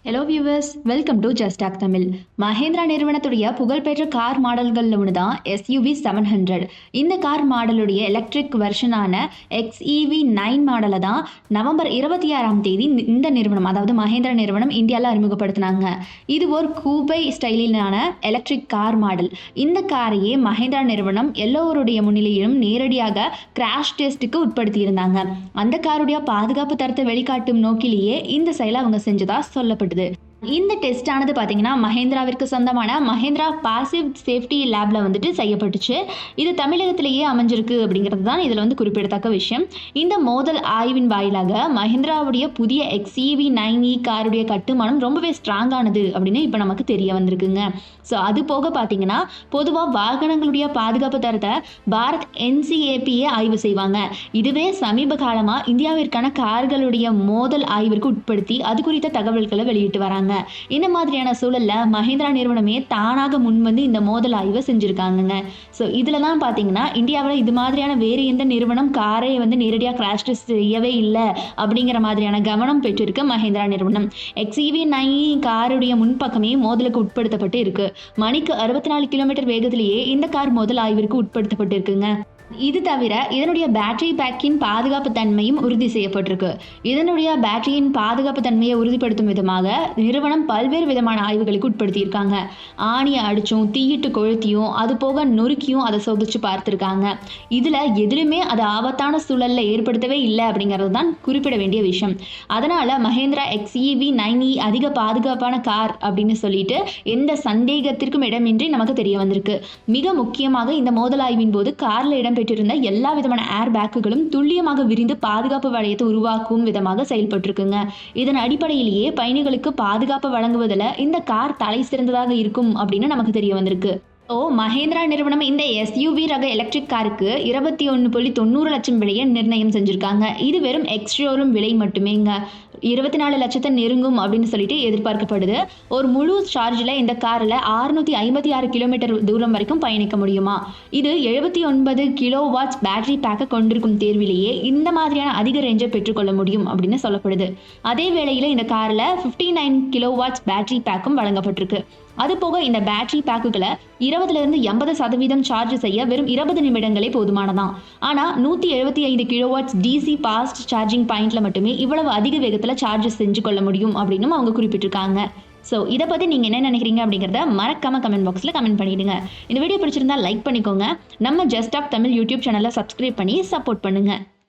Hello viewers, welcome to just talk Tamil. Mahindra நிறுவனத்துடைய புகழ்பெற்ற car மாடல்களில் ஒன்று தான் SUV 700. இந்த கார் மாடலுடைய எலக்ட்ரிக் வெர்ஷனான XEV9 மாடலை தான் நவம்பர் 26ஆம் தேதி இந்த நிறுவனம், அதாவது மஹேந்திரா நிறுவனம் இந்தியாவில் அறிமுகப்படுத்தினாங்க. இது ஒரு கூபை ஸ்டைலிலான எலக்ட்ரிக் கார் மாடல். இந்த காரையே மஹேந்திரா நிறுவனம் எல்லோருடைய முன்னிலையிலும் நேரடியாக கிராஷ் டெஸ்ட்டுக்கு உட்படுத்தியிருந்தாங்க. அந்த காருடைய பாதுகாப்பு தரத்தை வெளிக்காட்டும் நோக்கிலேயே இந்த செயலை அவங்க செஞ்சதா சொல்லப்படுது. இந்த டெஸ்ட் ஆனது பார்த்தீங்கன்னா மஹேந்திராவிற்கு சொந்தமான மஹேந்திரா பாசிவ் சேஃப்டி லேப்ல வந்துட்டு செய்யப்பட்டுச்சு. இது தமிழகத்திலேயே அமைஞ்சிருக்கு அப்படிங்கிறது தான் இதில் குறிப்பிடத்தக்க விஷயம். இந்த மோதல் ஆய்வின் வாயிலாக மஹேந்திராவுடைய புதிய XEV9e காருடைய கட்டுமானம் ரொம்பவே ஸ்ட்ராங்கானது அப்படின்னு இப்போ நமக்கு தெரிய வந்திருக்குங்க. ஸோ அது போக பார்த்தீங்கன்னா பொதுவாக வாகனங்களுடைய பாதுகாப்பு தரத்தை பாரத் NCAPயே ஆய்வு செய்வாங்க. இதுவே சமீப காலமாக இந்தியாவிற்கான கார்களுடைய மோதல் ஆய்விற்கு உட்படுத்தி அது குறித்த தகவல்களை வெளியிட்டு வராங்க. இந்த மாதிரியான சூழல்ல மஹேந்திரா நிறுவனமே தானாக முன்வந்து இந்த மோதல் ஆய்வை செஞ்சிருக்காங்க. ஸோ இதுல தான் பாத்தீங்கன்னா இந்தியாவில் இது மாதிரியான வேறு எந்த நிறுவனம் காரை நேரடியாக கிராஷ் டெஸ்ட் செய்யவே இல்லை அப்படிங்கிற மாதிரியான கவனம் பெற்றிருக்கு மஹேந்திரா நிறுவனம். XEV9 காருடைய முன்பக்கமே மோதலுக்கு உட்படுத்தப்பட்டு இருக்கு. மணிக்கு 64 கிலோமீட்டர் வேகத்திலேயே இந்த கார் மோதல் ஆய்விற்கு உட்படுத்தப்பட்டு இருக்குங்க. இது தவிர இதனுடைய பேட்டரி பேக்கின் பாதுகாப்பு தன்மையும் உறுதி செய்யப்பட்டிருக்கு. இதனுடைய பேட்டரியின் பாதுகாப்பு தன்மையை உறுதிப்படுத்தும் விதமாக நிறுவனம் பல்வேறு விதமான ஆய்வுகளுக்கு உட்படுத்தியிருக்காங்க. ஆணியை அடிச்சும் தீயிட்டு கொளுத்தியும் அது போக நொறுக்கியும் அதை சோதிச்சு பார்த்துருக்காங்க. இதில் எதிலுமே அது ஆபத்தான சூழலில் ஏற்படுத்தவே இல்லை அப்படிங்கிறது தான் குறிப்பிட வேண்டிய விஷயம். அதனால் மஹேந்திரா XEV9e அதிக பாதுகாப்பான கார் அப்படின்னு சொல்லிட்டு எந்த சந்தேகத்திற்கும் இடமின்றி நமக்கு தெரிய வந்திருக்கு. மிக முக்கியமாக இந்த மோதல் ஆய்வின் போது காரில் இடம்பெற்றிருந்த எல்லா விதமான ஏர் பேக்குகளும் துல்லியமாக விரிந்து பாதுகாப்பு வளையத்தை உருவாக்கும் விதமாக செயல்பட்டிருக்குங்க. இதன் அடிப்படையிலேயே பயணிகளுக்கு பாதுகாப்பு வழங்குவதில் இந்த கார் தலை சிறந்ததாக இருக்கும் அப்படின்னு நமக்கு தெரிய வந்திருக்கு. மஹேந்திரா நிறுவனம் இந்த SUV ரக எலக்ட்ரிக் காருக்கு 21.90 லட்சம் விலையை நிர்ணயம் செஞ்சிருக்காங்க. இது வெறும் எக்ஸ்ஷோரூம் விலை மட்டுமேங்க. 24 லட்சத்தை நெருங்கும் அப்படின்னு சொல்லிட்டு எதிர்பார்க்கப்படுது. ஒரு முழு சார்ஜில் இந்த காரில் 656 கிலோமீட்டர் தூரம் வரைக்கும் பயணிக்க முடியுமா. இது 79 கிலோவாட்ஸ் பேட்டரி பேக்கை கொண்டிருக்கும் தேர்விலேயே இந்த மாதிரியான அதிக ரேஞ்சை பெற்றுக்கொள்ள முடியும் அப்படின்னு சொல்லப்படுது. அதே வேளையில் இந்த காரில் 59 கிலோவாட்ஸ் பேட்டரி பேக்கும் வழங்கப்பட்டிருக்கு. அது போக இந்த பேட்டரி பேக்குகளை 20-80% சார்ஜ் செய்ய வெறும் 20 நிமிடங்களே போதுமானதான். ஆனால் 175 கிலோவாட்ஸ் DC ஃபாஸ்ட் சார்ஜிங் பாயிண்ட்ல மட்டுமே இவ்வளவு அதிக வேகத்தில் சார்ஜ் செஞ்சு கொள்ள முடியும் அப்படின்னு அவங்க குறிப்பிட்டிருக்காங்க. ஸோ இதை பற்றி நீங்கள் என்ன நினைக்கிறீங்க அப்படிங்கிறத மறக்காம கமெண்ட் பாக்ஸில் கமெண்ட் பண்ணிடுங்க. இந்த வீடியோ பிடிச்சிருந்தா லைக் பண்ணிக்கோங்க. நம்ம ஜஸ்ட் டாக் தமிழ் யூடியூப் சேனலை சப்ஸ்கிரைப் பண்ணி சப்போர்ட் பண்ணுங்க.